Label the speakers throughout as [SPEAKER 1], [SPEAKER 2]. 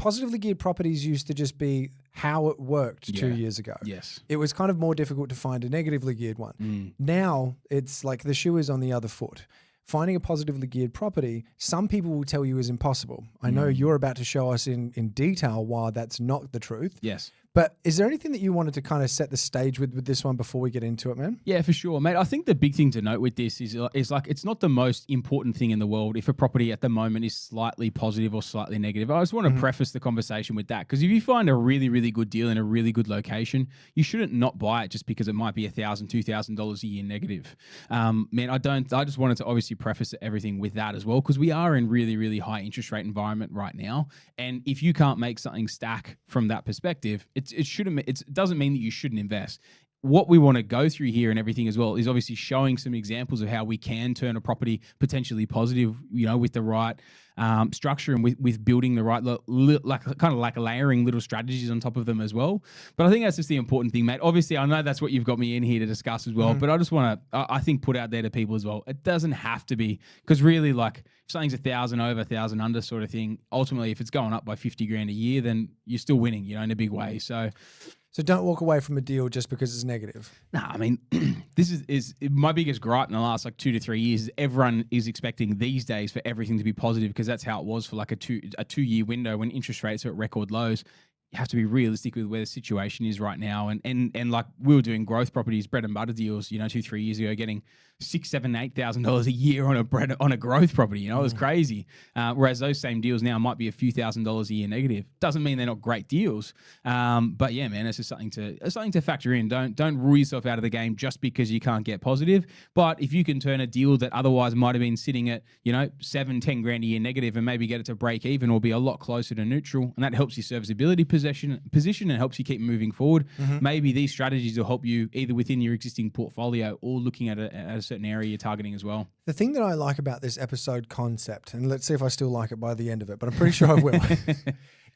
[SPEAKER 1] positively geared properties used to just be how it worked 2 years ago.
[SPEAKER 2] Yes.
[SPEAKER 1] It was kind of more difficult to find a negatively geared one. Now it's like the shoe is on the other foot. Finding a positively geared property, some people will tell you is impossible. I know you're about to show us in detail why that's not the truth.
[SPEAKER 2] Yes.
[SPEAKER 1] But is there anything that you wanted to kind of set the stage with this one before we get into it, man?
[SPEAKER 2] Yeah, for sure, mate. I think the big thing to note with this is like it's not the most important thing in the world if a property at the moment is slightly positive or slightly negative. I just want to preface the conversation with that, because if you find a really, really good deal in a really good location, you shouldn't not buy it just because it might be $1,000, $2,000 a year negative. Man, I just wanted to obviously preface everything with that as well, because we are in really, really high interest rate environment right now, and if you can't make something stack from that perspective, it doesn't mean that you shouldn't invest. What we want to go through here and everything as well is obviously showing some examples of how we can turn a property potentially positive, with the right structure and with building the right, like layering little strategies on top of them as well. But I think that's just the important thing, mate. Obviously, I know that's what you've got me in here to discuss as well, but I just want to, I think, put out there to people as well. It doesn't have to be, because really, like, if something's 1,000 over, 1,000 under sort of thing, ultimately, if it's going up by 50 grand a year, then you're still winning, in a big way. So
[SPEAKER 1] don't walk away from a deal just because it's negative.
[SPEAKER 2] No, I mean, this is my biggest gripe in the last 2 to 3 years. Everyone is expecting these days for everything to be positive, because that's how it was for like a 2 year window when interest rates are at record lows. You have to be realistic with where the situation is right now. And like, we were doing growth properties, bread and butter deals, 2-3 years ago, getting $6,000, $7,000, $8,000 a year on a growth property. It was crazy. Whereas those same deals now might be a few $1,000s a year negative. Doesn't mean they're not great deals. But yeah, man, it's just something to factor in. Don't rule yourself out of the game just because you can't get positive. But if you can turn a deal that otherwise might have been sitting at, 7-10 grand a year negative and maybe get it to break even or be a lot closer to neutral, and that helps your serviceability position and helps you keep moving forward. Maybe these strategies will help you either within your existing portfolio or looking at a certain area you're targeting as well.
[SPEAKER 1] The thing that I like about this episode concept, and let's see if I still like it by the end of it, but I'm pretty sure I will,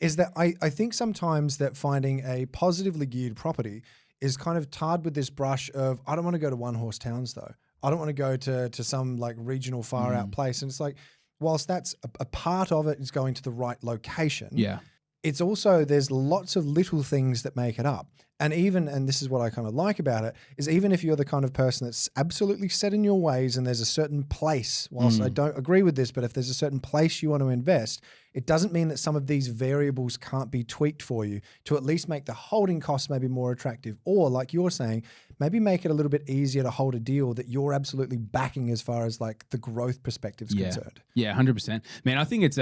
[SPEAKER 1] is that I think sometimes that finding a positively geared property is kind of tarred with this brush of, I don't want to go to one-horse towns though. I don't want to go to some like regional far out place. And it's like, whilst that's a part of it is going to the right location.
[SPEAKER 2] Yeah.
[SPEAKER 1] It's also, there's lots of little things that make it up. And this is what I kind of like about it, is even if you're the kind of person that's absolutely set in your ways and there's a certain place, whilst I don't agree with this, but if there's a certain place you want to invest, it doesn't mean that some of these variables can't be tweaked for you to at least make the holding costs maybe more attractive. Or like you're saying, maybe make it a little bit easier to hold a deal that you're absolutely backing as far as like the growth perspective is concerned. Yeah,
[SPEAKER 2] 100%. Man, I think it's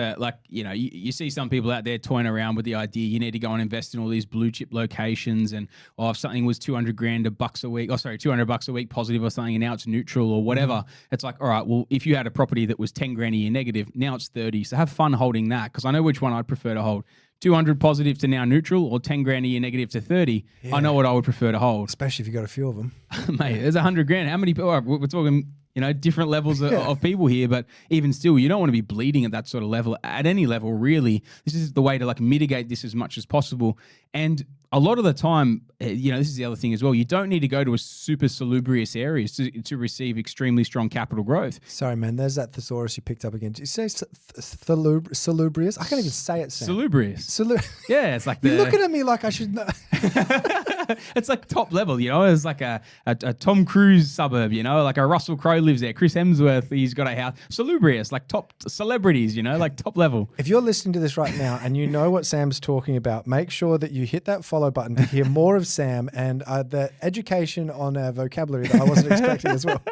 [SPEAKER 2] you see some people out there toying around with the idea you need to go and invest in all these blue chip locations, and if something was 200 grand $200 a week positive or something, and now it's neutral or whatever, it's like, all right, well, if you had a property that was 10 grand a year negative, now it's 30. So have fun holding that, because I know which one I'd prefer to hold. 200 positive to now neutral, or 10 grand a year negative to 30. Yeah. I know what I would prefer to hold.
[SPEAKER 1] Especially if you've got a few of them.
[SPEAKER 2] Mate, there's 100 grand. How many people? We're talking, different levels of people here, but even still, you don't want to be bleeding at that sort of level, at any level, really. This is the way to like mitigate this as much as possible. And a lot of the time, this is the other thing as well, you don't need to go to a super salubrious area to receive extremely strong capital growth.
[SPEAKER 1] Sorry, man, there's that thesaurus you picked up again. Did you say salubrious? I can't even say it, Sam.
[SPEAKER 2] Salubrious. Yeah, it's like
[SPEAKER 1] You're looking at me like I should know.
[SPEAKER 2] It's like top level, it's like a Tom Cruise suburb, like a Russell Crowe lives there. Chris Hemsworth, he's got a house. Salubrious, like top celebrities, like top level.
[SPEAKER 1] If you're listening to this right now and you know what Sam's talking about, make sure that you hit that follow button to hear more of Sam and the education on vocabulary that I wasn't expecting as well.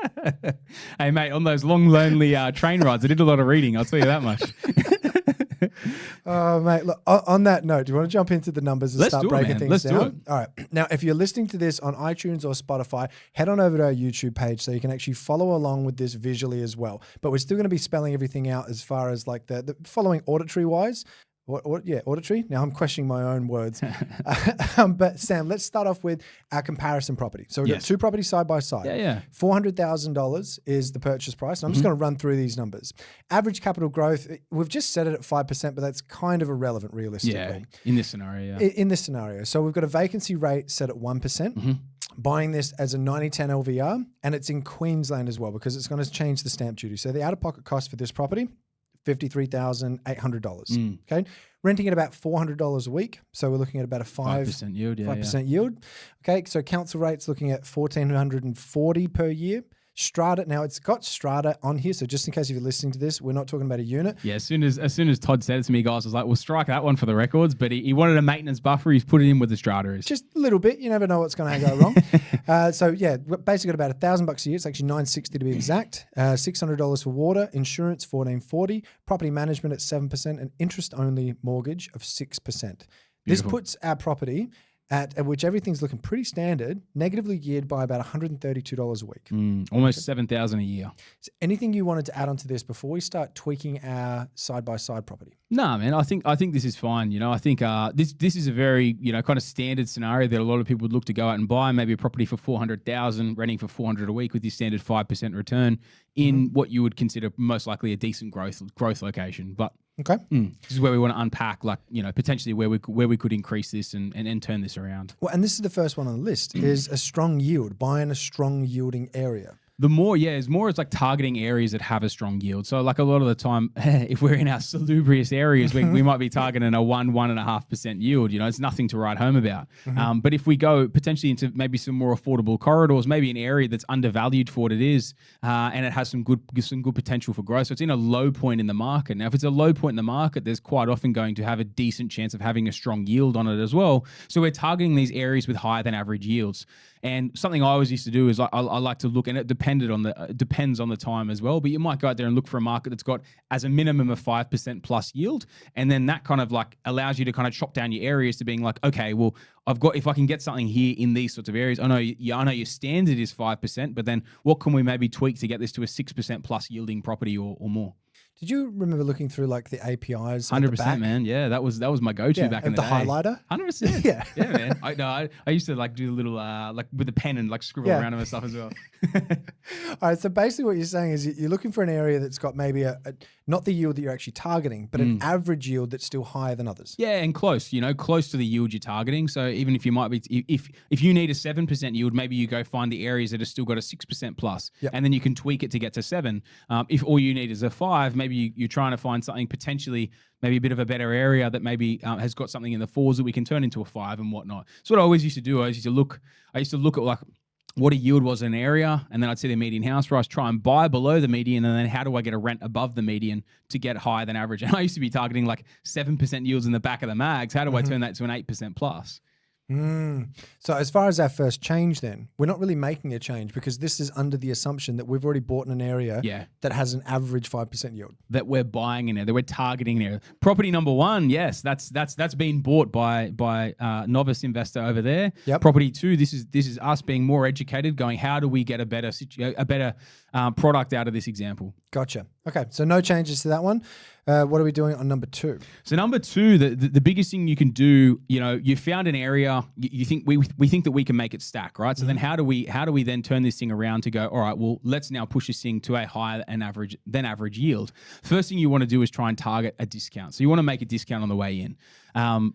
[SPEAKER 2] Hey, mate, on those long, lonely train rides, I did a lot of reading, I'll tell you that much.
[SPEAKER 1] Oh, mate, look, on that note, do you want to jump into the numbers and start breaking things down?
[SPEAKER 2] Let's do it.
[SPEAKER 1] All right. Now, if you're listening to this on iTunes or Spotify, head on over to our YouTube page so you can actually follow along with this visually as well. But we're still going to be spelling everything out as far as like the following auditory-wise. Auditory? Now I'm questioning my own words. But Sam, let's start off with our comparison property. So we've got two properties side by side.
[SPEAKER 2] Yeah.
[SPEAKER 1] $400,000 is the purchase price. And I'm just going to run through these numbers. Average capital growth, we've just set it at 5%, but that's kind of irrelevant realistically.
[SPEAKER 2] Yeah, in this scenario.
[SPEAKER 1] In this scenario. So we've got a vacancy rate set at 1%. Buying this as a 90/10 LVR, and it's in Queensland as well because it's going to change the stamp duty. So the out-of-pocket cost for this property, $53,800. Okay. Renting at about $400 a week. So we're looking at about a
[SPEAKER 2] 5% yield.
[SPEAKER 1] 5% yield. Okay. So council rates looking at $1,440 per year. Strata, now it's got strata on here, so just in case if you're listening to this, we're not talking about a unit.
[SPEAKER 2] Yeah, as soon as Todd said it to me, guys, I was like, we'll strike that one for the records, but he wanted a maintenance buffer. He's put it in with the strata is.
[SPEAKER 1] Just a little bit. You never know what's going to go wrong. So yeah, basically got about $1,000 a year. It's actually $960 to be exact. $600 for water, insurance $1,440, property management at 7%, and interest-only mortgage of 6%.
[SPEAKER 2] Beautiful.
[SPEAKER 1] This puts our property at which everything's looking pretty standard, negatively geared by about $132 a week.
[SPEAKER 2] Almost $7,000 a year.
[SPEAKER 1] So anything you wanted to add onto this before we start tweaking our side-by-side property?
[SPEAKER 2] No, man, I think this is fine. You know, I think this is a very, kind of standard scenario that a lot of people would look to go out and buy maybe a property for $400,000, renting for $400 a week with your standard 5% return in what you would consider most likely a decent growth location. But
[SPEAKER 1] okay,
[SPEAKER 2] this is where we want to unpack, potentially where we could increase this and turn this around.
[SPEAKER 1] Well, and this is the first one on the list is a strong yield, buying a strong yielding area.
[SPEAKER 2] The more, it's like targeting areas that have a strong yield. So like a lot of the time, if we're in our salubrious areas, we might be targeting a 1.5% yield. It's nothing to write home about. But if we go potentially into maybe some more affordable corridors, maybe an area that's undervalued for what it is, and it has some good potential for growth. So it's in a low point in the market. Now, if it's a low point in the market, there's quite often going to have a decent chance of having a strong yield on it as well. So we're targeting these areas with higher than average yields. And something I always used to do is I like to look, and it depends on the time as well. But you might go out there and look for a market that's got as a minimum of 5% plus yield, and then that kind of like allows you to kind of chop down your areas to being like, okay, well, if I can get something here in these sorts of areas, I know your standard is 5%, but then what can we maybe tweak to get this to a 6% plus yielding property or more?
[SPEAKER 1] Did you remember looking through like the APIs?
[SPEAKER 2] 100%, man. Yeah, that was my go-to back in the day.
[SPEAKER 1] The highlighter?
[SPEAKER 2] 100%.
[SPEAKER 1] Yeah.
[SPEAKER 2] Yeah, man. I used to like do a little like with a pen and like scribble around them and stuff as well.
[SPEAKER 1] All right. So basically what you're saying is you're looking for an area that's got maybe not the yield that you're actually targeting, but an average yield that's still higher than others.
[SPEAKER 2] Yeah, and close to the yield you're targeting. So even if you might be, if you need a 7% yield, maybe you go find the areas that have still got a 6% plus, and then you can tweak it to get to 7. If all you need is a 5, maybe you're trying to find something potentially maybe a bit of a better area that maybe has got something in the 4s that we can turn into a 5 and whatnot. So what I always used to do, I used to look at like what a yield was in an area, and then I'd see the median house price, try and buy below the median, and then how do I get a rent above the median to get higher than average? And I used to be targeting like 7% yields in the back of the mags. How do I turn that to an 8% plus?
[SPEAKER 1] So as far as our first change then, we're not really making a change because this is under the assumption that we've already bought in an area that has an average 5% yield.
[SPEAKER 2] That we're buying in there, that we're targeting there. Property number 1, yes, that's been bought by novice investor over there.
[SPEAKER 1] Yep.
[SPEAKER 2] Property 2, this is us being more educated, going how do we get a better product out of this example.
[SPEAKER 1] Gotcha. Okay, so no changes to that one. What are we doing on number 2?
[SPEAKER 2] So number 2, the biggest thing you can do, you found an area, you think we think that we can make it stack, right? So then how do we then turn this thing around to go, all right, well, let's now push this thing to a higher than average yield. First thing you want to do is try and target a discount. So you want to make a discount on the way in.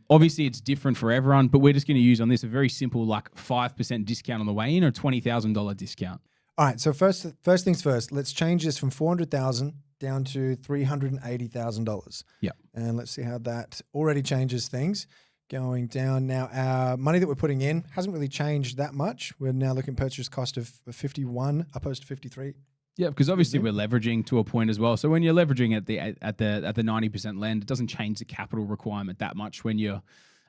[SPEAKER 2] Obviously it's different for everyone, but we're just going to use on this a very simple like 5% discount on the way in or $20,000 discount.
[SPEAKER 1] All right, so first things first, let's change this from $400,000 down to $380,000.
[SPEAKER 2] Yeah.
[SPEAKER 1] And let's see how that already changes things. Going down now, our money that we're putting in hasn't really changed that much. We're now looking at purchase cost of 51 opposed to 53.
[SPEAKER 2] Yeah, because obviously we're leveraging to a point as well. So when you're leveraging at the 90% lend, it doesn't change the capital requirement that much when you're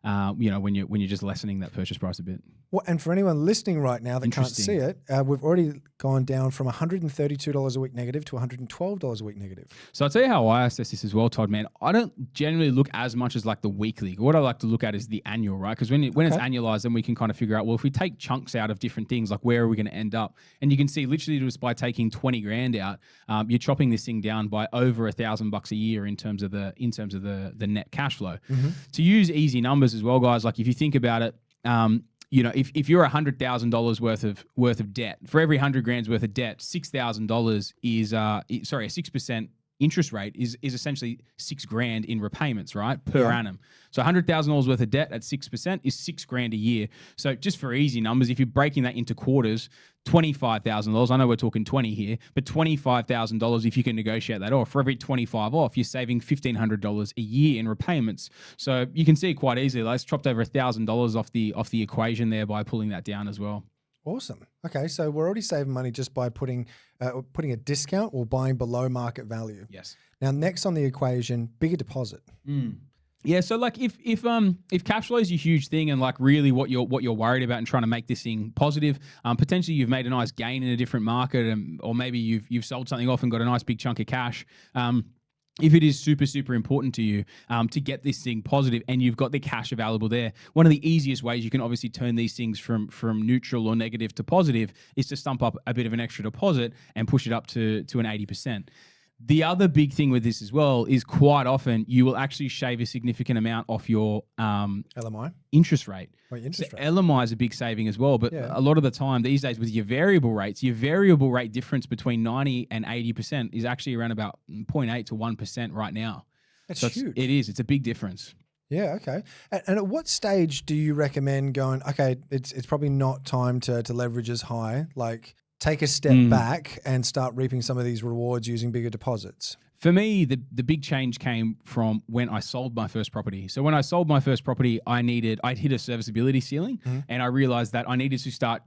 [SPEAKER 2] when you're just lessening that purchase price a bit.
[SPEAKER 1] Well, and for anyone listening right now that can't see it, we've already gone down from $132 a week negative to $112 a week negative.
[SPEAKER 2] So I'll tell you how I assess this as well, Todd, man. I don't generally look as much as like the weekly. What I like to look at is the annual, right? Because when it's annualized, then we can kind of figure out, well, if we take chunks out of different things, like where are we going to end up? And you can see literally just by taking 20 grand out, you're chopping this thing down by over $1,000 a year in terms of the net cash flow. To use easy numbers as well, guys, like if you think about it, if you're $100,000 worth of debt, for every 100 grand's worth of debt, $6,000 is a 6% interest rate is essentially $6,000 in repayments, right, per annum. So $100,000 worth of debt at 6% is $6,000 a year. So just for easy numbers, if you're breaking that into quarters, $25,000. I know we're talking 20 here, but $25,000 if you can negotiate that off. For every 25 off, you're saving $1,500 a year in repayments. So you can see quite easily, like, it's dropped over $1,000 off the equation there by pulling that down as well.
[SPEAKER 1] Awesome. Okay, so we're already saving money just by putting a discount or buying below market value.
[SPEAKER 2] Yes.
[SPEAKER 1] Now, next on the equation, bigger deposit.
[SPEAKER 2] Yeah, so like if cash flow is a huge thing and like really what you're worried about and trying to make this thing positive, potentially you've made a nice gain in a different market, or maybe you've sold something off and got a nice big chunk of cash. If it is super, super important to you to get this thing positive and you've got the cash available there, one of the easiest ways you can obviously turn these things from neutral or negative to positive is to stump up a bit of an extra deposit and push it up to an 80%. The other big thing with this as well is quite often you will actually shave a significant amount off your
[SPEAKER 1] LMI?
[SPEAKER 2] interest rate.
[SPEAKER 1] Interest rate.
[SPEAKER 2] LMI is a big saving as well, but a lot of the time these days with your variable rates, your variable rate difference between 90 and 80% is actually around about 0.8 to 1% right now.
[SPEAKER 1] That's huge.
[SPEAKER 2] It is. It's a big difference.
[SPEAKER 1] Yeah, okay. And at what stage do you recommend going, okay, it's probably not time to leverage as high, like take a step back and start reaping some of these rewards using bigger deposits?
[SPEAKER 2] For me, the big change came from when I sold my first property. So when I sold my first property, I'd hit a serviceability ceiling, and I realized that I needed to start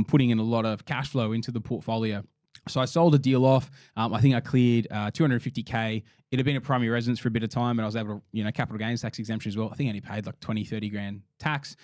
[SPEAKER 2] putting in a lot of cash flow into the portfolio. So I sold a deal off. I think I cleared $250K. It had been a primary residence for a bit of time, and I was able to, capital gains tax exemption as well. I think I only paid like 20, 30 grand tax.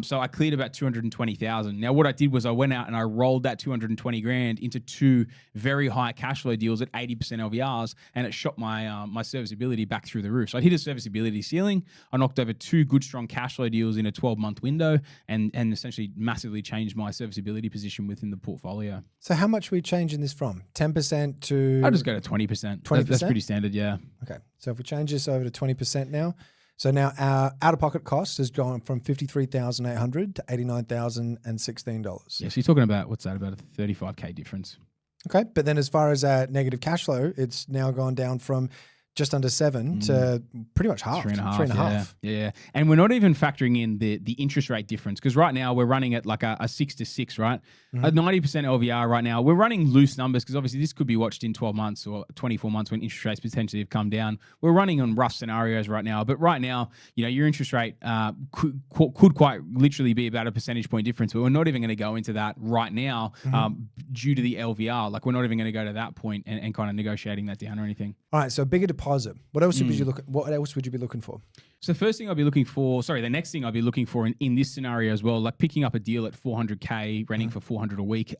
[SPEAKER 2] So I cleared about 220,000. Now what I did was I went out and I rolled that 220 grand into two very high cash flow deals at 80% LVRs, and it shot my serviceability back through the roof. So I hit a serviceability ceiling. I knocked over two good strong cash flow deals in a 12-month window, and essentially massively changed my serviceability position within the portfolio.
[SPEAKER 1] So how much are we changing this from? 10% to?
[SPEAKER 2] I just go to 20%.
[SPEAKER 1] 20%?
[SPEAKER 2] That's pretty standard, yeah.
[SPEAKER 1] Okay. So if we change this over to 20% now, so now our out-of-pocket cost has gone from $53,800 to $89,016.
[SPEAKER 2] Yeah, so you're talking about, what's that, about a 35K difference.
[SPEAKER 1] Okay. But then as far as negative cash flow, it's now gone down from just under 7 to pretty much half. 3.5.
[SPEAKER 2] Yeah. And we're not even factoring in the interest rate difference, because right now we're running at like a 6 to 6, right? A 90% LVR right now. We're running loose numbers because obviously this could be watched in 12 months or 24 months when interest rates potentially have come down. We're running on rough scenarios right now, but right now, your interest rate could quite literally be about a percentage point difference, but we're not even going to go into that right now due to the LVR. Like we're not even going to go to that point and kind of negotiating that down or anything.
[SPEAKER 1] All right, so bigger deposit. What else would you What else would you be looking for?
[SPEAKER 2] So the next thing I'd be looking for in this scenario as well, like picking up a deal at 400K, renting for 400 a week.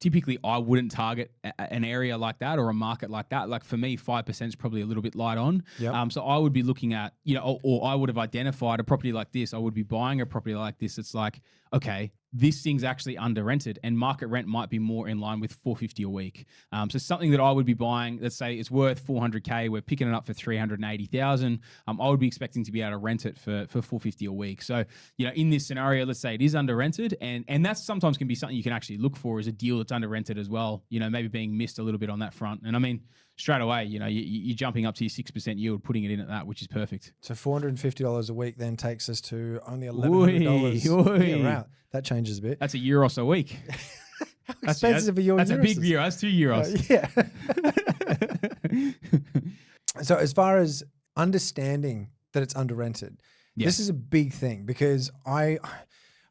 [SPEAKER 2] Typically, I wouldn't target an area like that or a market like that. Like for me, 5% is probably a little bit light on.
[SPEAKER 1] Yep.
[SPEAKER 2] So I would be looking at, or I would have identified a property like this. I would be buying a property like this. It's like, okay, this thing's actually under rented and market rent might be more in line with $450 a week. So something that I would be buying, let's say it's worth 400K, we're picking it up for 380,000. I would be expecting to be able to rent it for $450 a week. So, in this scenario, let's say it is under rented, and that sometimes can be something you can actually look for as a deal that's under rented as well, maybe being missed a little bit on that front. And I mean, straight away, you're jumping up to your 6% yield, putting it in at that, which is perfect.
[SPEAKER 1] So $450 a week then takes us to only $1,100. Yeah, right. That changes a bit.
[SPEAKER 2] That's €1 a week.
[SPEAKER 1] How expensive are your
[SPEAKER 2] That's
[SPEAKER 1] euros?
[SPEAKER 2] a big view. That's €2.
[SPEAKER 1] Yeah. So as far as understanding that it's under rented, this is a big thing because I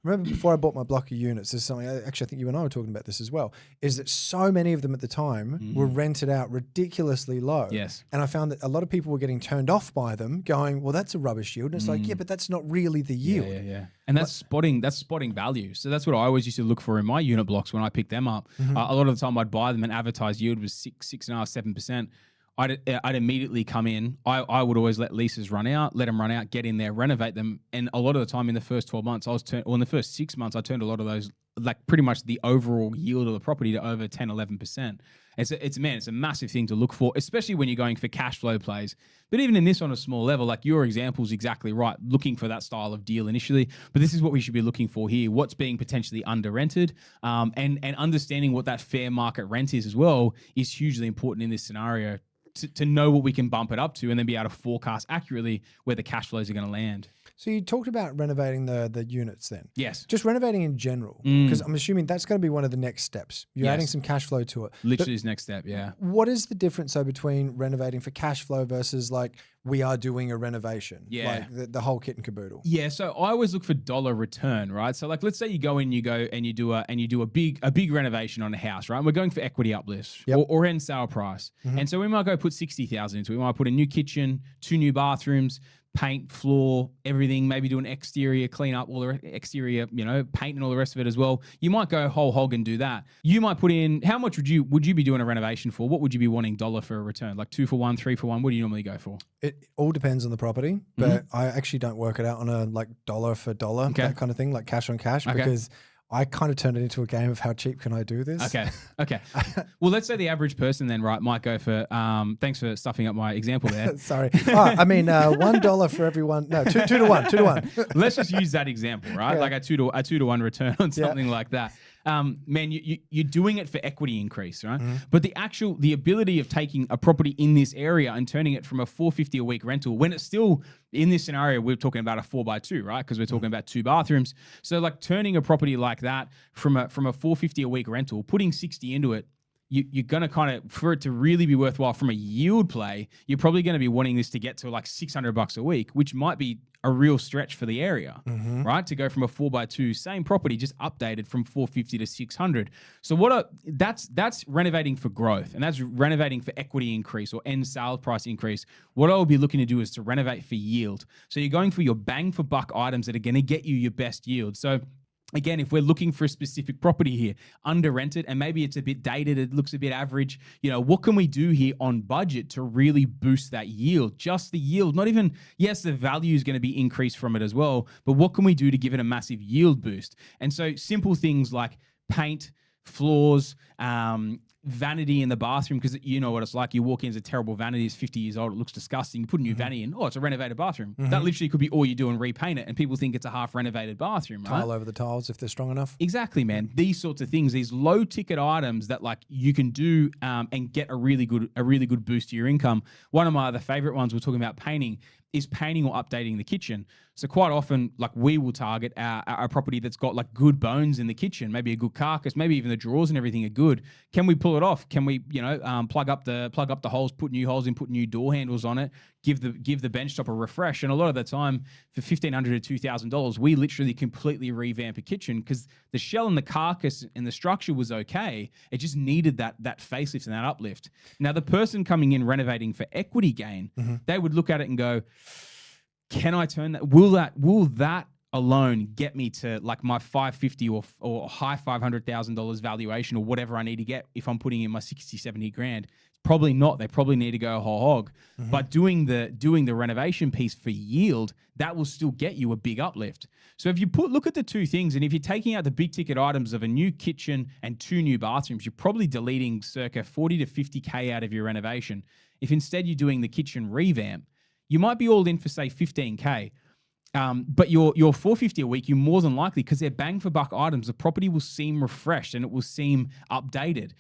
[SPEAKER 1] remember before I bought my block of units, there's something, actually I think you and I were talking about this as well, is that so many of them at the time were rented out ridiculously low.
[SPEAKER 2] Yes.
[SPEAKER 1] And I found that a lot of people were getting turned off by them going, well, that's a rubbish yield. And it's like, yeah, but that's not really the yield.
[SPEAKER 2] Yeah. And that's spotting value. So that's what I always used to look for in my unit blocks when I picked them up. A lot of the time I'd buy them and advertised yield was 6.5%, 7%. I'd immediately come in. I would always let leases run out, let them run out, get in there, renovate them. And a lot of the time in the first 12 months, in the first 6 months, I turned a lot of those, like pretty much the overall yield of the property to over 10, 11%. It's a massive thing to look for, especially when you're going for cash flow plays. But even in this on a small level, like your example is exactly right, looking for that style of deal initially. But this is what we should be looking for here. What's being potentially under rented, and understanding what that fair market rent is as well is hugely important in this scenario. to know what we can bump it up to and then be able to forecast accurately where the cash flows are going to land.
[SPEAKER 1] So you talked about renovating the units then.
[SPEAKER 2] Yes.
[SPEAKER 1] Just renovating in general, because I'm assuming that's going to be one of the next steps. You're adding some cash flow to it.
[SPEAKER 2] Literally is next step, yeah.
[SPEAKER 1] What is the difference though between renovating for cash flow versus like we are doing a renovation?
[SPEAKER 2] Yeah.
[SPEAKER 1] Like the whole kit and caboodle.
[SPEAKER 2] Yeah, so I always look for dollar return, right? So like let's say you go in, you do a big renovation on a house, right? And we're going for equity uplifts or end sale price. And so we might go put 60,000 into it. We might put a new kitchen, 2 new bathrooms, paint, floor, everything, maybe do an exterior clean up, all the exterior, paint and all the rest of it as well. You might go whole hog and do that. You might put in, how much would you be doing a renovation for? What would you be wanting dollar for a return? Like 2 for 1, 3 for 1? What do you normally go for?
[SPEAKER 1] It all depends on the property, but I actually don't work it out on a like dollar for dollar, that kind of thing, like cash on cash, because I kind of turned it into a game of how cheap can I do this?
[SPEAKER 2] Okay. Well, let's say the average person then, right, might go for, thanks for stuffing up my example there.
[SPEAKER 1] Sorry. I mean, $1 for everyone. No, 2 to 1, 2 to 1.
[SPEAKER 2] Let's just use that example, right? Like a 2 to 1 return on something like that. Man, you're doing it for equity increase, right? But the ability of taking a property in this area and turning it from a $450 a week rental when it's still in this scenario, we're talking about a 4x2, right? Because we're talking about 2 bathrooms. So like turning a property like that from a $450 a week rental, putting 60 into it, you're going to kind of, for it to really be worthwhile from a yield play, you're probably going to be wanting this to get to like $600 a week, which might be a real stretch for the area, right? To go from a 4x2, same property, just updated from 450 to 600. So that's renovating for growth, and that's renovating for equity increase or end sale price increase. What I will be looking to do is to renovate for yield. So you're going for your bang for buck items that are going to get you your best yield. So again, if we're looking for a specific property here, under rented, and maybe it's a bit dated, it looks a bit average, what can we do here on budget to really boost that yield? Just the yield, not even, yes, the value is going to be increased from it as well, but what can we do to give it a massive yield boost? And so simple things like paint, floors, vanity in the bathroom, because you know what it's like. You walk in, it's a terrible vanity, it's 50 years old, it looks disgusting. You put a new vanity in, it's a renovated bathroom. That literally could be all you do and repaint it, and people think it's a half renovated bathroom, right?
[SPEAKER 1] Tile over the tiles if they're strong enough.
[SPEAKER 2] Exactly, man. These sorts of things, these low ticket items that like you can do and get a really good boost to your income. One of my other favorite ones, we're talking about painting, is painting or updating the kitchen. So quite often, like we will target our property that's got like good bones in the kitchen, maybe a good carcass, maybe even the drawers and everything are good. Can we pull it off? Can we, plug up the holes, put new holes in, put new door handles on it, give the bench top a refresh? And a lot of the time, for $1,500 to $2,000, we literally completely revamp a kitchen because the shell and the carcass and the structure was okay. It just needed that facelift and that uplift. Now, the person coming in renovating for equity gain, they would look at it and go, can I turn that? Will that alone get me to like my $550 or high $500,000 valuation or whatever I need to get if I'm putting in my 60, 70 grand? Probably not. They probably need to go whole hog. But doing the renovation piece for yield, that will still get you a big uplift. So if you look at the two things, and if you're taking out the big ticket items of a new kitchen and 2 new bathrooms, you're probably deleting circa 40 to 50K out of your renovation. If instead you're doing the kitchen revamp, you might be all in for say 15K. But your $450 a week, you more than likely, because they're bang for buck items, the property will seem refreshed and it will seem updated.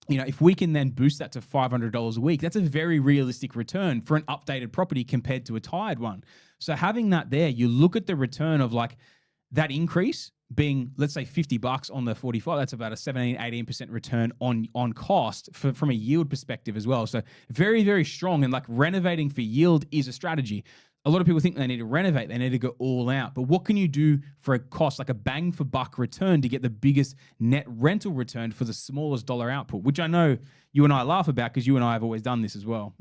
[SPEAKER 2] If we can then boost that to $500 a week, that's a very realistic return for an updated property compared to a tired one. So having that there, you look at the return of like that increase being, let's say, $50 on the 45, that's about a 17-18% return on cost from a yield perspective as well. So very, very strong. And like renovating for yield is a strategy. A lot of people think they need to renovate, they need to go all out. But what can you do for a cost, like a bang for buck return, to get the biggest net rental return for the smallest dollar output, which I know you and I laugh about because you and I have always done this as well.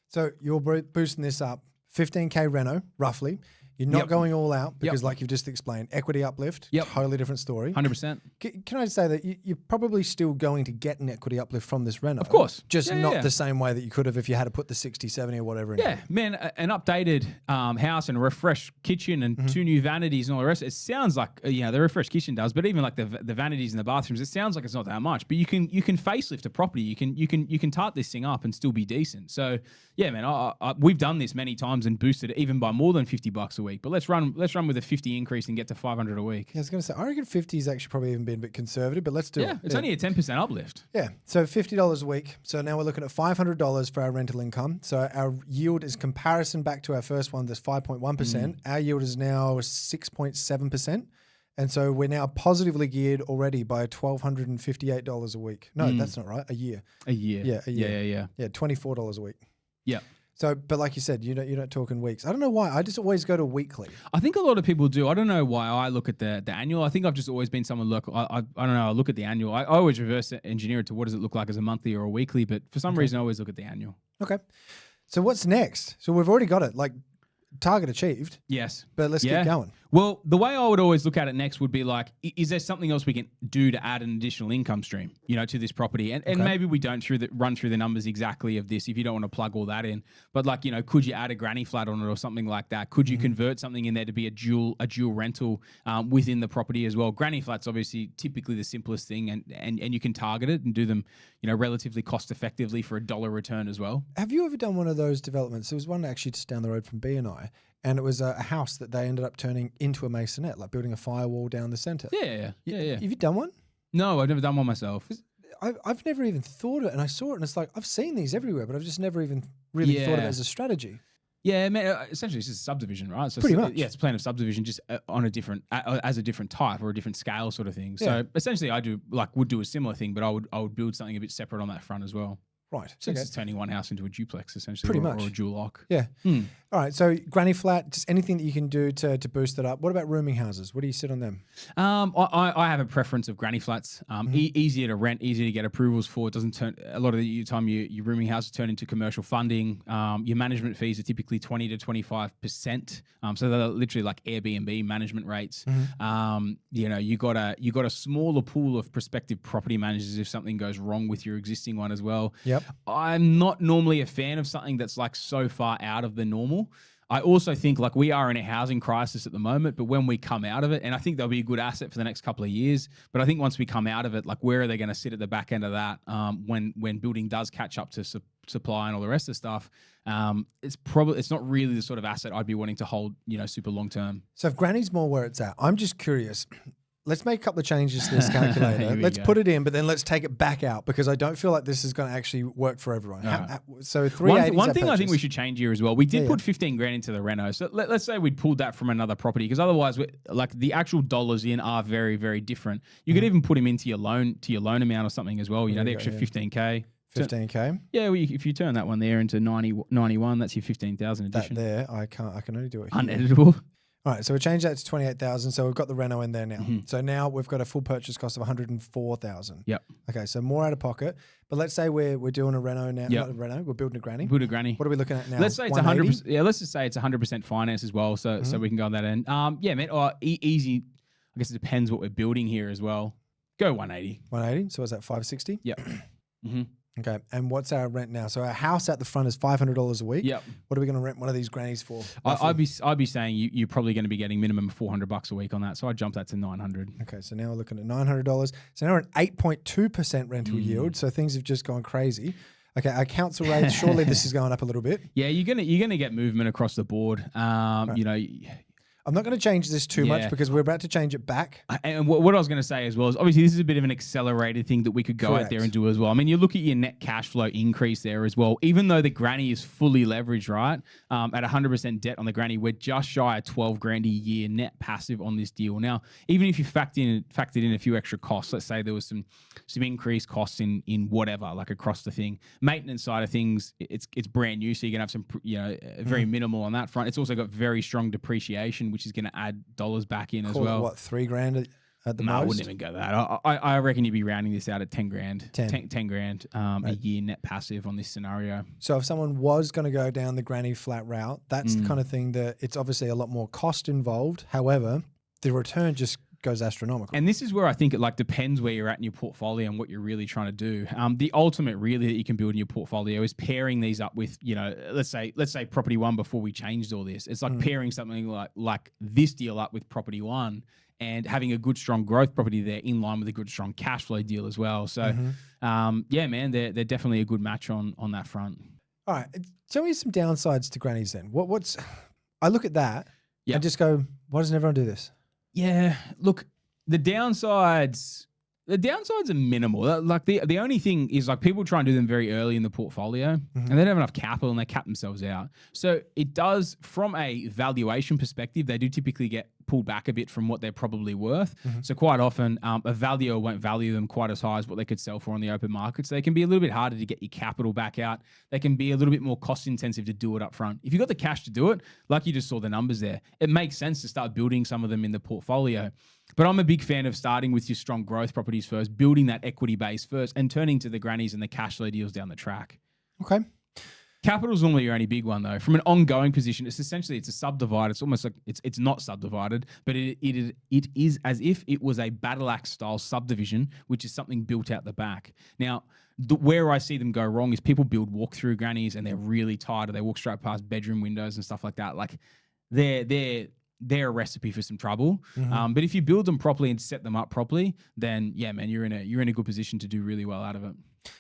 [SPEAKER 1] So you're boosting this up, 15K reno, roughly. You're not going all out because like you've just explained, equity uplift, totally different story.
[SPEAKER 2] 100%.
[SPEAKER 1] Can I say that you're probably still going to get an equity uplift from this reno?
[SPEAKER 2] Of course.
[SPEAKER 1] Just not the same way that you could have if you had to put the 60, 70 or whatever in.
[SPEAKER 2] Yeah, man, an updated house and a refreshed kitchen and 2 new vanities and all the rest. It sounds like, the refreshed kitchen does, but even like the vanities in the bathrooms, it sounds like it's not that much. But you can facelift a property. You can tart this thing up and still be decent. So yeah, man, we've done this many times and boosted it even by more than $50 a week. week. But let's run with a 50 increase and get to 500 a week.
[SPEAKER 1] Yeah, I was going to say, I reckon 50 is actually probably even been a bit conservative, but let's do it.
[SPEAKER 2] It's only a 10% uplift.
[SPEAKER 1] Yeah, so $50 a week. So now we're looking at $500 for our rental income. So our yield is comparison back to our first one, that's 5.1%. Our yield is now 6.7%. And so we're now positively geared already by $1,258 a week. No, that's not right. A year.
[SPEAKER 2] A year.
[SPEAKER 1] Yeah, a year.
[SPEAKER 2] Yeah.
[SPEAKER 1] Yeah, $24 a week.
[SPEAKER 2] Yeah.
[SPEAKER 1] So, but like you said, you're not talking weeks. I don't know why. I just always go to weekly.
[SPEAKER 2] I think a lot of people do. I don't know why I look at the annual. I think I've just always been someone, I don't know, I look at the annual. I always reverse engineer it to what does it look like as a monthly or a weekly, but for some reason I always look at the annual.
[SPEAKER 1] Okay. So what's next? So we've already got it. Like, target achieved.
[SPEAKER 2] Yes.
[SPEAKER 1] But let's keep going.
[SPEAKER 2] Well, the way I would always look at it next would be like, is there something else we can do to add an additional income stream, to this property? And maybe we don't run through the numbers exactly of this if you don't want to plug all that in. But like, could you add a granny flat on it or something like that? Could you convert something in there to be a dual rental within the property as well? Granny flats obviously typically the simplest thing, and you can target it and do them, relatively cost effectively for $1 return as well.
[SPEAKER 1] Have you ever done one of those developments? There was one actually just down the road from B&I. And it was a house that they ended up turning into a masonette, like building a firewall down the center.
[SPEAKER 2] Yeah.
[SPEAKER 1] Have you done one?
[SPEAKER 2] No, I've never done one myself.
[SPEAKER 1] I've never even thought of it, and I saw it, and it's like, I've seen these everywhere, but I've just never even really thought of it as a strategy.
[SPEAKER 2] Yeah, man, essentially it's just a subdivision, right? So
[SPEAKER 1] pretty much.
[SPEAKER 2] Yeah, it's a plan of subdivision just on a different, as a different type or a different scale sort of thing. So essentially I would do a similar thing, but I would build something a bit separate on that front as well.
[SPEAKER 1] Right.
[SPEAKER 2] Since it's turning one house into a duplex, essentially,
[SPEAKER 1] Pretty much.
[SPEAKER 2] Or a dual lock.
[SPEAKER 1] Yeah. All right. So granny flat, just anything that you can do to boost it up. What about rooming houses? What do you sit on them?
[SPEAKER 2] I have a preference of granny flats. Easier to rent, easier to get approvals for. It doesn't turn a lot of the time your rooming houses turn into commercial funding. Your management fees are typically 20 to 25%. So they're literally like Airbnb management rates. You got a smaller pool of prospective property managers if something goes wrong with your existing one as well.
[SPEAKER 1] Yep.
[SPEAKER 2] I'm not normally a fan of something that's like so far out of the normal. I also think like we are in a housing crisis at the moment, but when we come out of it, and I think they'll be a good asset for the next couple of years, but I think once we come out of it, like where are they going to sit at the back end of that when building does catch up to supply and all the rest of the stuff? It's not really the sort of asset I'd be wanting to hold, super long term.
[SPEAKER 1] So if granny's more where it's at, I'm just curious. Let's make a couple of changes to this calculator. Let's put it in, but then let's take it back out because I don't feel like this is going to actually work for everyone. So 380.
[SPEAKER 2] One thing I think we should change here as well. We did put 15 grand into the reno. So let's say we'd pulled that from another property because otherwise, like the actual dollars in are very, very different. You could even put them into your loan amount or something as well. The extra 15K.
[SPEAKER 1] 15K.
[SPEAKER 2] Yeah, well, if you turn that one there into 91, that's your 15,000 addition.
[SPEAKER 1] That there, I can only do it here.
[SPEAKER 2] Uneditable.
[SPEAKER 1] All right, so we changed that to 28,000. So we've got the reno in there now. So now we've got a full purchase cost of 104,000.
[SPEAKER 2] Yep.
[SPEAKER 1] Okay, so more out of pocket. But let's say we're doing a reno now. Not a reno. We're building a granny.
[SPEAKER 2] Build a granny.
[SPEAKER 1] What are we looking at now?
[SPEAKER 2] Let's say it's 100%. Yeah, let's just say it's 100% finance as well. So we can go on that end. Yeah, man. Easy. I guess it depends what we're building here as well. Go 180.
[SPEAKER 1] 180. So is that 560?
[SPEAKER 2] Yep.
[SPEAKER 1] Okay, and what's our rent now? So our house at the front is $500 a week.
[SPEAKER 2] Yep.
[SPEAKER 1] What are we going to rent one of these grannies for?
[SPEAKER 2] I'd be saying you're probably going to be getting minimum $400 a week on that. So I'd jump that to 900.
[SPEAKER 1] Okay, so now we're looking at $900. So now we're at 8.2% rental yield. So things have just gone crazy. Okay, our council rates. Surely this is going up a little bit.
[SPEAKER 2] Yeah, you're gonna get movement across the board.
[SPEAKER 1] I'm not going to change this too much because we're about to change it back.
[SPEAKER 2] And what I was going to say as well is obviously this is a bit of an accelerated thing that we could go out there and do as well. I mean, you look at your net cash flow increase there as well. Even though the granny is fully leveraged, right? At 100% debt on the granny, we're just shy of 12 grand a year net passive on this deal. Now, even if you factored in a few extra costs, let's say there was some increased costs in whatever, like across the thing, maintenance side of things, it's brand new, so you're gonna have some very minimal on that front. It's also got very strong depreciation, which is going to add dollars back in as well.
[SPEAKER 1] What, $3,000 at the most?
[SPEAKER 2] No, I wouldn't even go that. I reckon you'd be rounding this out at 10 grand. 10 grand a year net passive on this scenario.
[SPEAKER 1] So if someone was going to go down the granny flat route, that's the kind of thing that it's obviously a lot more cost involved. However, the return just goes astronomical.
[SPEAKER 2] And this is where I think it depends where you're at in your portfolio and what you're really trying to do. The ultimate really that you can build in your portfolio is pairing these up with, let's say property one before we changed all this. It's like pairing something like this deal up with property one and having a good strong growth property there in line with a good strong cash flow deal as well. So yeah, man, they're definitely a good match on that front.
[SPEAKER 1] All right. Tell me some downsides to grannies then. What's I look at that. and just go, why doesn't everyone do this?
[SPEAKER 2] Yeah, look, the downsides are minimal. Like the only thing is like people try and do them very early in the portfolio and they don't have enough capital and they cap themselves out. So it does, from a valuation perspective, they do typically get pulled back a bit from what they're probably worth. So quite often a valuer won't value them quite as high as what they could sell for on the open market. So they can be a little bit harder to get your capital back out. They can be a little bit more cost intensive to do it up front. If you've got the cash to do it, like you just saw the numbers there, it makes sense to start building some of them in the portfolio. But I'm a big fan of starting with your strong growth properties first, building that equity base first, and turning to the grannies and the cash flow deals down the track.
[SPEAKER 1] Okay.
[SPEAKER 2] Capital's normally your only big one, though. From an ongoing position, it's a subdivided. It's almost like it's not subdivided, but it is as if it was a battle axe style subdivision, which is something built out the back. Now, where I see them go wrong is people build walk-through grannies and they're really tight, or they walk straight past bedroom windows and stuff like that. Like they're a recipe for some trouble. But if you build them properly and set them up properly, then yeah, man, you're in a good position to do really well out of it.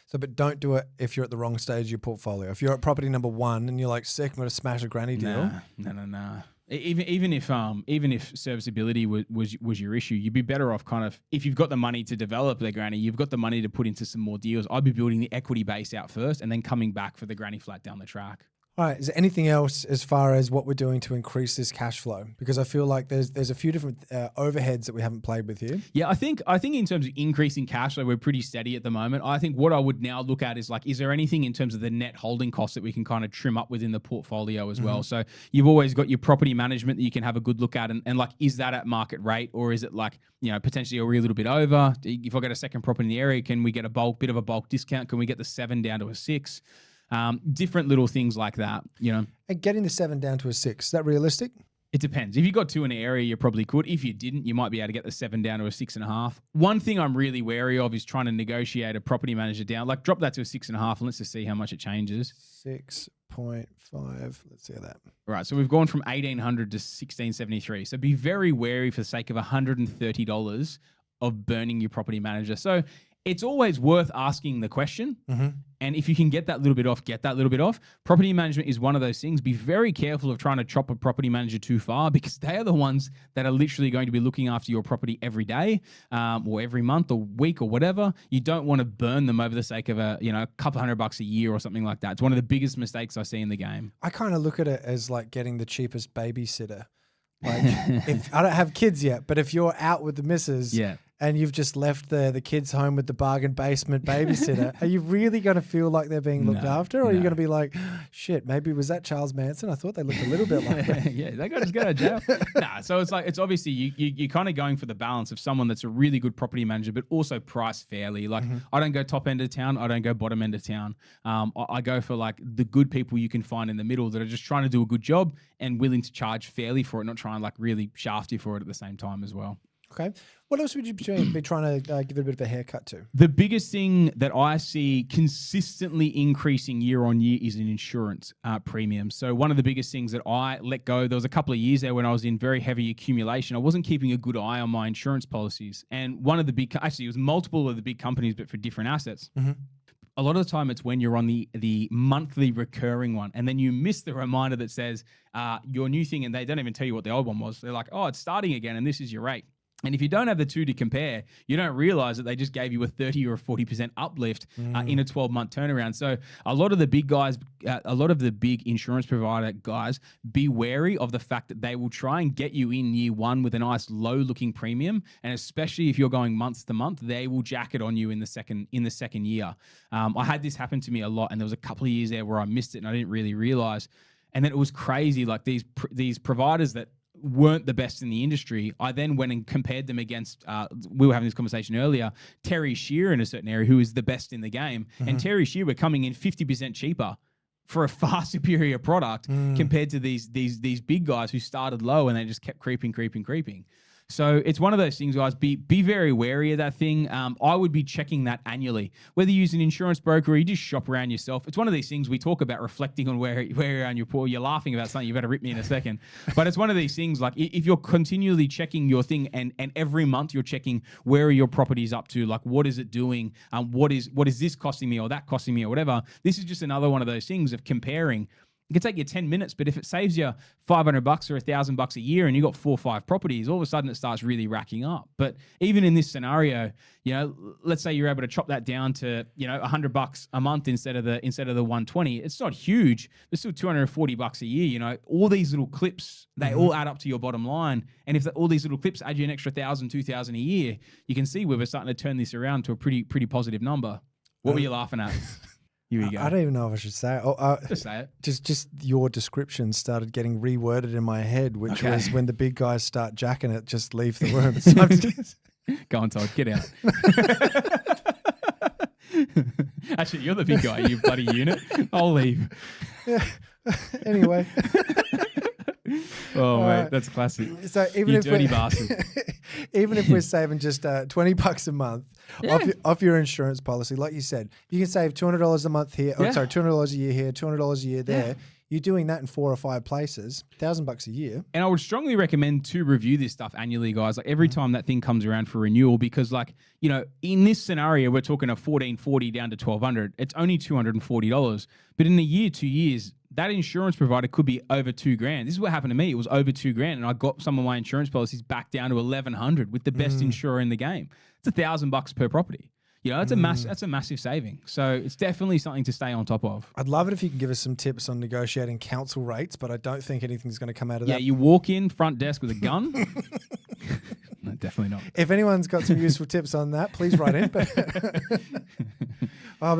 [SPEAKER 1] So, but don't do it if you're at the wrong stage of your portfolio. If you're at property number 1 and you're like, sick, I'm going to smash a granny deal.
[SPEAKER 2] Nah. Even if serviceability was your issue, you'd be better off kind of, if you've got the money to develop the granny, you've got the money to put into some more deals. I'd be building the equity base out first and then coming back for the granny flat down the track.
[SPEAKER 1] All right. Is there anything else as far as what we're doing to increase this cash flow? Because I feel like there's a few different overheads that we haven't played with here.
[SPEAKER 2] Yeah, I think in terms of increasing cash flow, we're pretty steady at the moment. I think what I would now look at is like, is there anything in terms of the net holding costs that we can kind of trim up within the portfolio as well? So you've always got your property management that you can have a good look at, and like, is that at market rate, or is it like, potentially a little bit over? If I get a second property in the area, can we get a bit of a bulk discount? Can we get the 7 down to a 6? Different little things like that, And
[SPEAKER 1] getting the 7 down to a 6, is that realistic?
[SPEAKER 2] It depends. If you got 2 in an area, you probably could. If you didn't, you might be able to get the 7 down to a 6.5. One thing I'm really wary of is trying to negotiate a property manager down. Like, drop that to a 6.5 and let's just see how much it changes.
[SPEAKER 1] 6.5. Let's see that.
[SPEAKER 2] Right. So we've gone from 1,800 to 1,673. So be very wary for the sake of $130 of burning your property manager. So it's always worth asking the question. And if you can get that little bit off, get that little bit off. Property management is one of those things. Be very careful of trying to chop a property manager too far, because they are the ones that are literally going to be looking after your property every day, or every month or week or whatever. You don't want to burn them over the sake of a couple $100 a year or something like that. It's one of the biggest mistakes I see in the game.
[SPEAKER 1] I kind of look at it as like getting the cheapest babysitter. Like, if I don't have kids yet, but if you're out with the missus, and you've just left the kids home with the bargain basement babysitter, are you really going to feel like they're being looked after? Or are you going to be like, shit, maybe was that Charles Manson? I thought they looked a little bit like that.
[SPEAKER 2] Yeah, that guy just got out of jail. So it's obviously you're kind of going for the balance of someone that's a really good property manager, but also priced fairly. Like, I don't go top end of town. I don't go bottom end of town. I go for like the good people you can find in the middle that are just trying to do a good job and willing to charge fairly for it, not try and like really shaft you for it at the same time as well.
[SPEAKER 1] Okay. What else would you be trying to give it a bit of a haircut to?
[SPEAKER 2] The biggest thing that I see consistently increasing year on year is an insurance premium. So one of the biggest things that I let go, there was a couple of years there when I was in very heavy accumulation. I wasn't keeping a good eye on my insurance policies. And one of the actually it was multiple of the big companies, but for different assets. A lot of the time it's when you're on the monthly recurring one, and then you miss the reminder that says your new thing, and they don't even tell you what the old one was. They're like, oh, it's starting again, and this is your rate. And if you don't have the two to compare, you don't realize that they just gave you a 30 or a 40% uplift in a 12-month turnaround. So a lot of the big guys, a lot of the big insurance provider guys, be wary of the fact that they will try and get you in year one with a nice low-looking premium. And especially if you're going month to month, they will jack it on you in the second year. I had this happen to me a lot, and there was a couple of years there where I missed it and I didn't really realize. And then it was crazy, like these providers that weren't the best in the industry. I then went and compared them against, we were having this conversation earlier, Terry Shear in a certain area, who is the best in the game. And Terry Shear were coming in 50% cheaper for a far superior product compared to these big guys who started low and they just kept creeping. So it's one of those things, guys. Be very wary of that thing. I would be checking that annually. Whether you use an insurance broker or you just shop around yourself, it's one of these things we talk about reflecting on where you're on your pool. You're laughing about something, you better rip me in a second. But it's one of these things, like if you're continually checking your thing and every month you're checking where are your properties up to, like what is it doing, what is this costing me or that costing me or whatever. This is just another one of those things of comparing. It can take you 10 minutes, but if it saves you $500 or $1,000 a year and you got 4 or 5 properties, all of a sudden it starts really racking up. But even in this scenario, let's say you're able to chop that down to, $100 a month instead of the 120. It's not huge. It's still $240 a year. All these little clips, they all add up to your bottom line. And if all these little clips add you an extra $1,000, $2,000 a year, you can see where we're starting to turn this around to a pretty positive number. What were you laughing at? Here we go.
[SPEAKER 1] I don't even know if I should say it.
[SPEAKER 2] Just say it.
[SPEAKER 1] Just your description started getting reworded in my head, which was when the big guys start jacking it, just leave the room. It's time to
[SPEAKER 2] Go on, Todd. Get out. Actually, you're the big guy, you bloody unit. I'll leave.
[SPEAKER 1] Yeah. Anyway.
[SPEAKER 2] Oh, mate, that's classic.
[SPEAKER 1] So even
[SPEAKER 2] you
[SPEAKER 1] if
[SPEAKER 2] dirty bastard.
[SPEAKER 1] Even if we're saving just $20 a month off your insurance policy, like you said, you can save $200 a month here.
[SPEAKER 2] Yeah.
[SPEAKER 1] $200 a year here, $200 a year there.
[SPEAKER 2] Yeah.
[SPEAKER 1] You're doing that in 4 or 5 places, $1,000 a year.
[SPEAKER 2] And I would strongly recommend to review this stuff annually, guys. Like every time that thing comes around for renewal, because in this scenario, we're talking a $1,440 down to $1,200. It's only $240. But in a year, 2 years, that insurance provider could be over $2,000. This is what happened to me. It was over $2,000, and I got some of my insurance policies back down to $1,100 with the best insurer in the game. It's $1,000 per property. That's a massive saving. So it's definitely something to stay on top of.
[SPEAKER 1] I'd love it if you can give us some tips on negotiating council rates, but I don't think anything's going to come out of that.
[SPEAKER 2] Yeah, you walk in front desk with a gun. No, definitely not.
[SPEAKER 1] If anyone's got some useful tips on that, please write in. But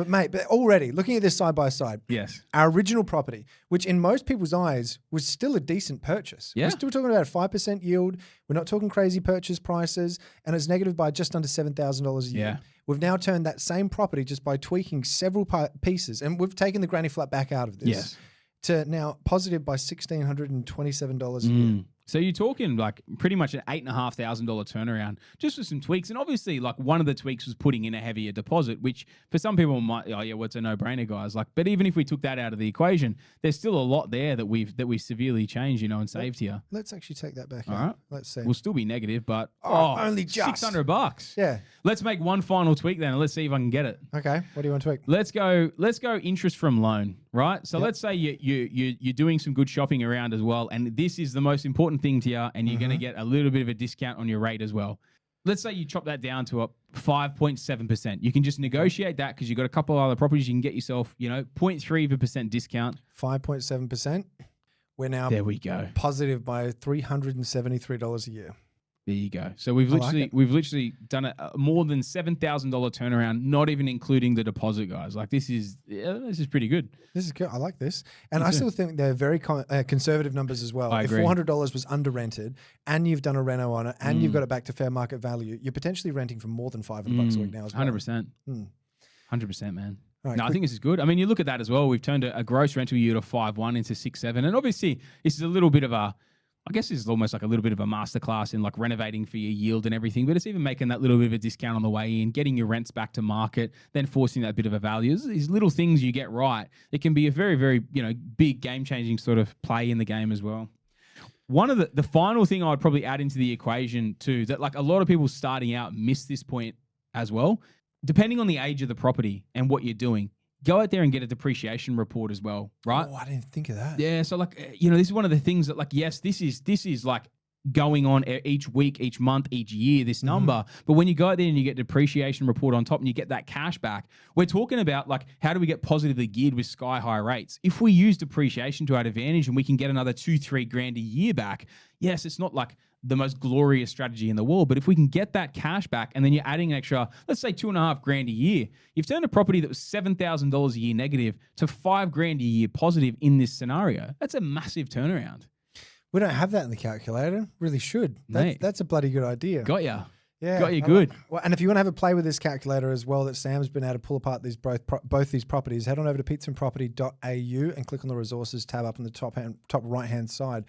[SPEAKER 1] mate, already looking at this side by side,
[SPEAKER 2] yes,
[SPEAKER 1] our original property, which in most people's eyes was still a decent purchase.
[SPEAKER 2] Yeah.
[SPEAKER 1] We're still talking about a 5% yield. We're not talking crazy purchase prices, and it's negative by just under $7,000 a year.
[SPEAKER 2] Yeah.
[SPEAKER 1] We've now turned that same property just by tweaking several pieces, and we've taken the granny flat back out of this.
[SPEAKER 2] Yes.
[SPEAKER 1] To now positive by $1,627 a year.
[SPEAKER 2] So you're talking like pretty much an $8,500 turnaround just with some tweaks. And obviously like one of the tweaks was putting in a heavier deposit, which for some people might, what's a no-brainer, guys. But even if we took that out of the equation, there's still a lot there that we severely changed, and saved here.
[SPEAKER 1] Let's actually take that back
[SPEAKER 2] All
[SPEAKER 1] out.
[SPEAKER 2] right.
[SPEAKER 1] Let's see.
[SPEAKER 2] We'll still be negative, but
[SPEAKER 1] only just
[SPEAKER 2] $600.
[SPEAKER 1] Yeah.
[SPEAKER 2] Let's make one final tweak then, and let's see if I can get it.
[SPEAKER 1] Okay. What do you want to tweak?
[SPEAKER 2] Let's go interest from loan, right? So let's say you're doing some good shopping around as well, and this is the most important thing to you, and you're going to get a little bit of a discount on your rate as well. Let's say you chop that down to a 5.7%. You can just negotiate that because you've got a couple of other properties. You can get yourself, 0.3% discount.
[SPEAKER 1] 5.7%. We're now
[SPEAKER 2] there we go.
[SPEAKER 1] Positive by $373 a year.
[SPEAKER 2] There you go. So we've literally done a more than $7,000 turnaround, not even including the deposit, guys. Like this is pretty good.
[SPEAKER 1] This is good. I like this, and I still think they're very conservative numbers as well. If $400 was under rented, and you've done a reno on it, and you've got it back to fair market value, you're potentially renting for more than $500 a week now as well.
[SPEAKER 2] 100%. 100%, man.
[SPEAKER 1] All right,
[SPEAKER 2] I think this is good. I mean, you look at that as well. We've turned a gross rental yield of 5.1 into 6.7, and obviously this is a little bit of I guess it's almost like a little bit of a masterclass in like renovating for your yield and everything, but it's even making that little bit of a discount on the way in, getting your rents back to market, then forcing that bit of a value. These little things you get right, it can be a very, very, big game-changing sort of play in the game as well. One of the final thing I would probably add into the equation too, that like a lot of people starting out miss this point as well, depending on the age of the property and what you're doing. Go out there and get a depreciation report as well, right?
[SPEAKER 1] Oh, I didn't think of that.
[SPEAKER 2] Yeah, so like, this is one of the things that like, yes, this is like going on each week, each month, each year, this number. But when you go out there and you get depreciation report on top and you get that cash back, we're talking about like, how do we get positively geared with sky high rates? If we use depreciation to our advantage and we can get another $2,000-3,000 a year back, yes, it's not like the most glorious strategy in the world. But if we can get that cash back and then you're adding an extra, let's say $2,500 a year, you've turned a property that was $7,000 a year negative to $5,000 a year positive in this scenario. That's a massive turnaround.
[SPEAKER 1] We don't have that in the calculator. Really should. That's a bloody good idea.
[SPEAKER 2] Got ya.
[SPEAKER 1] Yeah,
[SPEAKER 2] got you good.
[SPEAKER 1] Well, and if you want to have a play with this calculator as well, that Sam's been able to pull apart these both these properties, head on over to pizzandproperty.au and click on the resources tab up in the top right hand side.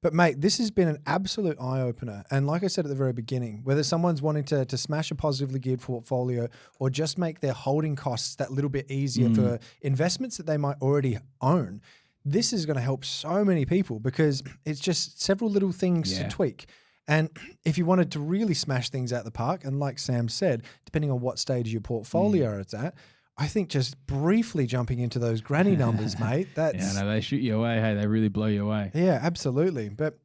[SPEAKER 1] But mate, this has been an absolute eye-opener. And like I said at the very beginning, whether someone's wanting to smash a positively geared portfolio or just make their holding costs that little bit easier for investments that they might already own, this is going to help so many people because it's just several little things to tweak. And if you wanted to really smash things out the park, and like Sam said, depending on what stage of your portfolio it's at, I think just briefly jumping into those granny numbers, mate, that's
[SPEAKER 2] Yeah, no, they shoot you away. Hey, they really blow you away.
[SPEAKER 1] yeah, absolutely. But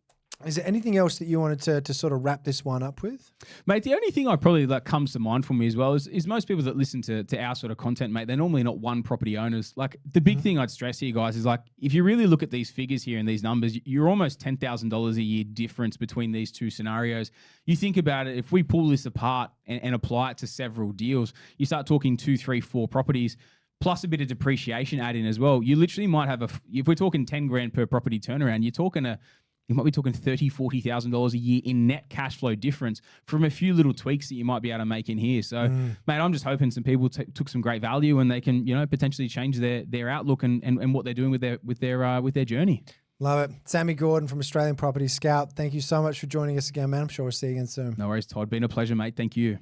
[SPEAKER 1] is there anything else that you wanted to sort of wrap this one up with?
[SPEAKER 2] Mate, the only thing I probably that comes to mind for me as well is most people that listen to our sort of content, mate, they're normally not one property owners. Like the big thing I'd stress here, guys, is like if you really look at these figures here and these numbers, you're almost $10,000 a year difference between these two scenarios. You think about it, if we pull this apart and apply it to several deals, you start talking 2, 3, 4 properties. Plus a bit of depreciation add in as well. You literally might have if we're talking 10 grand per property turnaround, you might be talking $30,000, $40,000 a year in net cash flow difference from a few little tweaks that you might be able to make in here. So, mate, I'm just hoping some people took some great value and they can, potentially change their outlook and what they're doing with their journey.
[SPEAKER 1] Love it. Sammy Gordon from Australian Property Scout. Thank you so much for joining us again, man. I'm sure we'll see you again soon.
[SPEAKER 2] No worries, Todd. Been a pleasure, mate. Thank you.